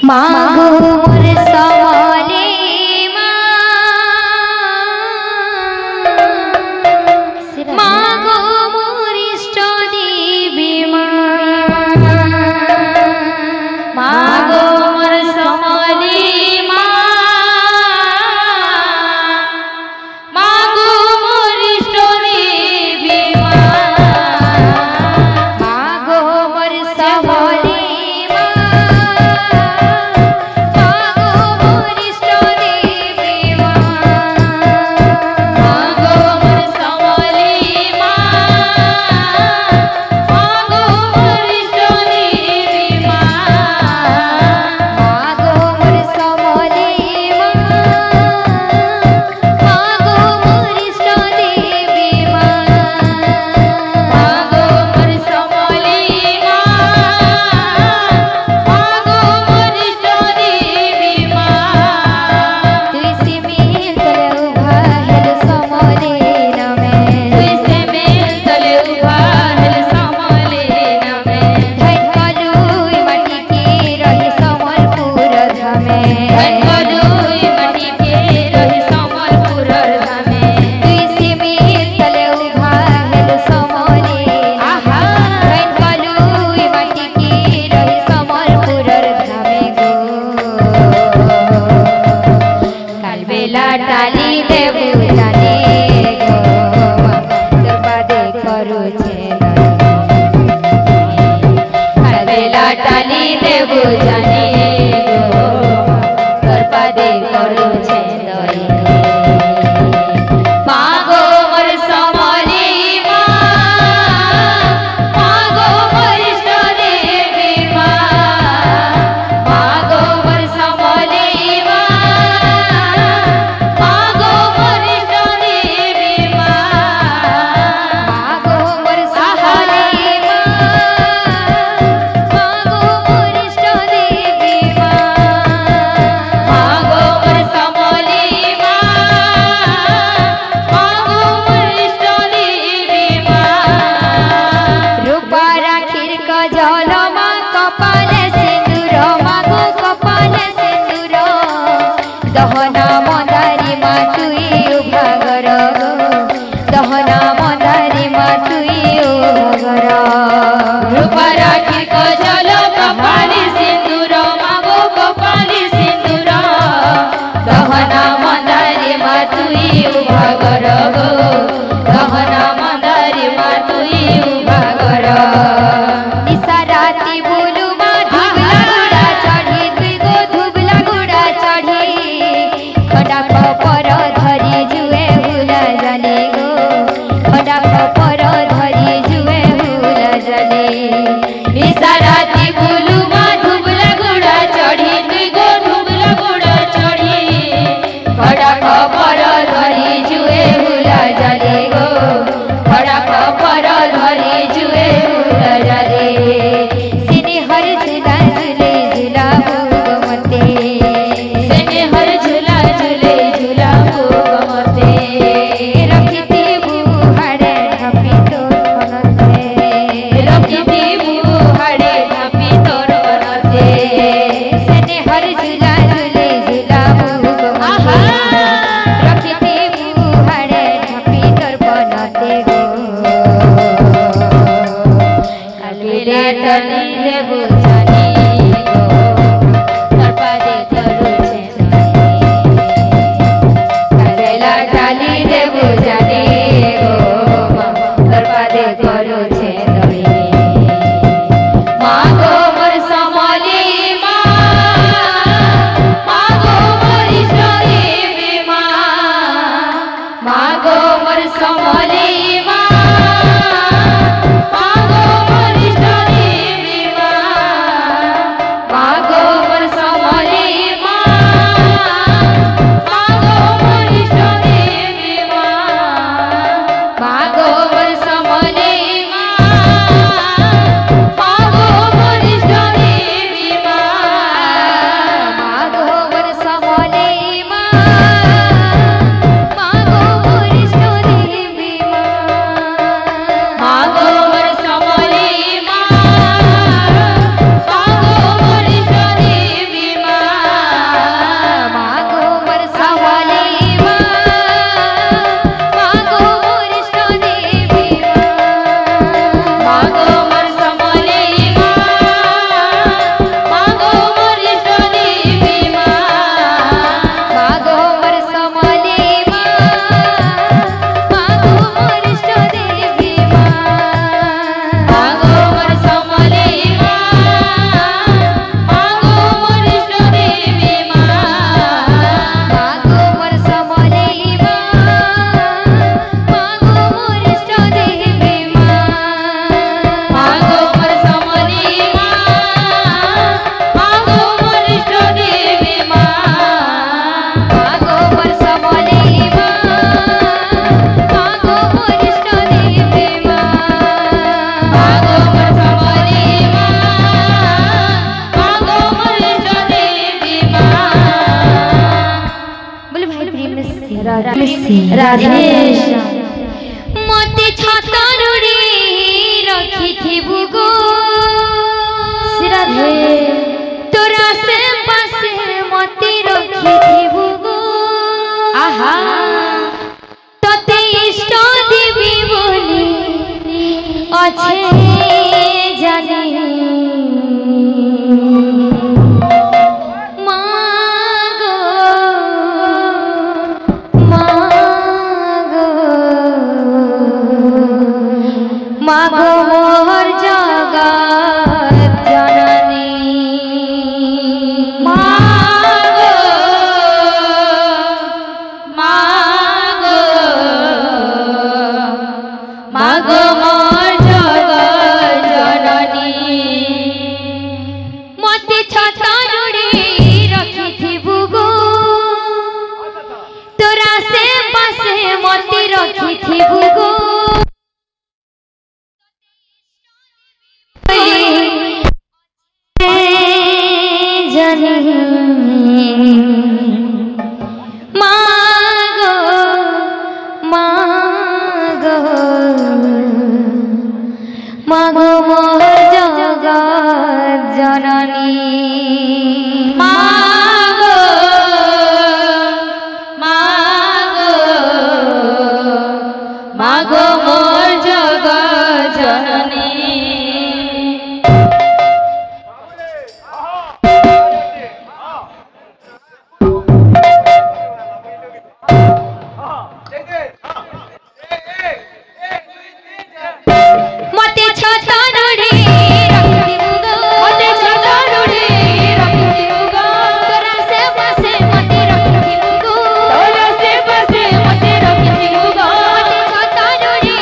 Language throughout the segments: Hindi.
मागो मोर समले मागो मोर इष्ट देवी मागो मोर समले मागो मोर इष्ट देवी मागो मोर समले मागो राधेश्याम मते छातारुड़ी रखिथिबु गो राधे तोरा से पासे मते रखिथिबु गो आहा तते इष्ट देवी बोली अच्छे जाने मागो मोहर जगत जननी मागो मागो मागो मोहर जगत जननी मते छतारुड़ी रखिथिबु गो तोरा से पासे मते रखिथिबु गो मागो मागो मागो मोहर जगत जननी मागो मागो मागो मोहर जगत जननी मते छतारुड़ी रखिथिबु गो मते छतारुड़ी रखिथिबु गो तोरा से पासे मते रखिथिबु गो तोरा से पासे मते रखिथिबु गो मते छतारुड़ी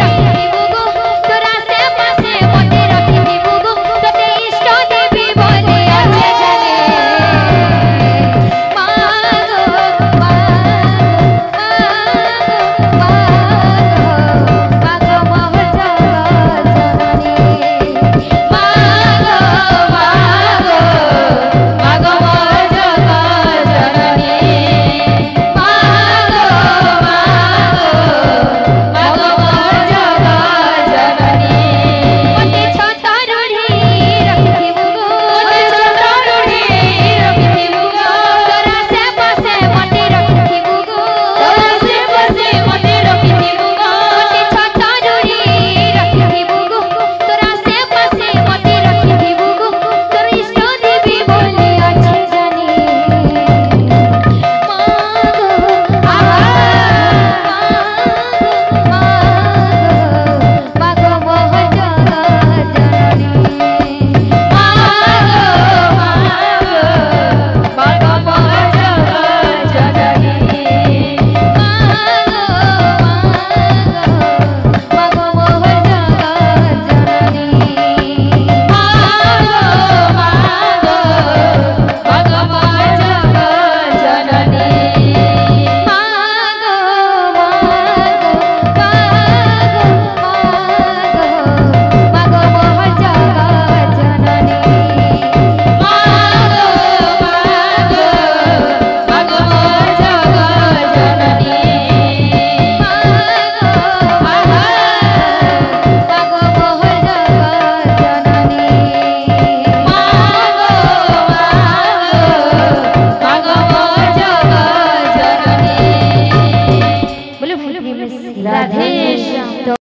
रखिथिबु गो तोरा से पासे मते रखिथिबु गो तते इष्ट देवी बोली अच्छे जाने मागो मागो मोहर जगत जननी मागो मागो मागो मोहर जगत जननी मागो मागो मागो मोहर जगत जननी मते छतारुड़ी रखिथिबु गो मते छतारुड़ी रखिथिबु गो तोरा से पासे मते रखिथिबु गो तोरा से पासे मते रखिथिबु गो मते छतारुड़ी रखिथिबु गो तोरा से पासे मते रखिथिबु गो तोर इष्ट देवी बोली अच्छे जानी मागो आहा मागो मोहर जगत जननी मागो मागो मोहर जगत जननी मागो मागो मोहर जगत जननी मागो मागो मोहर जगत जननी मागो मागो मोहर जगत जननी मागो मागो मोहर जगत जननी मागो आहा मागो मोहर जगत जननी मागो मागो मोहर जगत जननी बोले राधेश्याम।